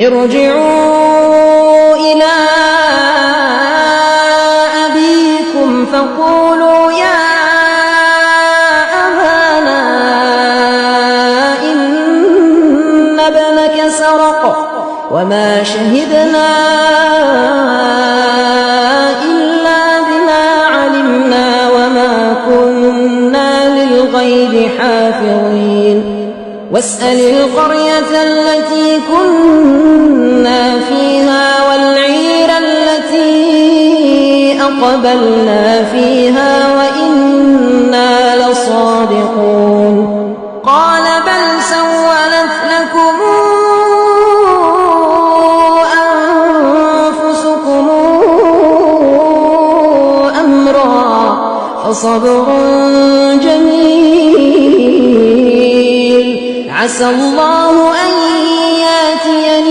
ارجعوا إلى أبيكم فقولوا يا أبانا إن ابنك سرق وما شهدنا إلا بما علمنا وما كنا للغيب حافظين واسأل القرية التي كنا فيها والعير التي أقبلنا فيها وإنا لصادقون قال بل سولت لكم أنفسكم أمرا فصبر جميل عسى الله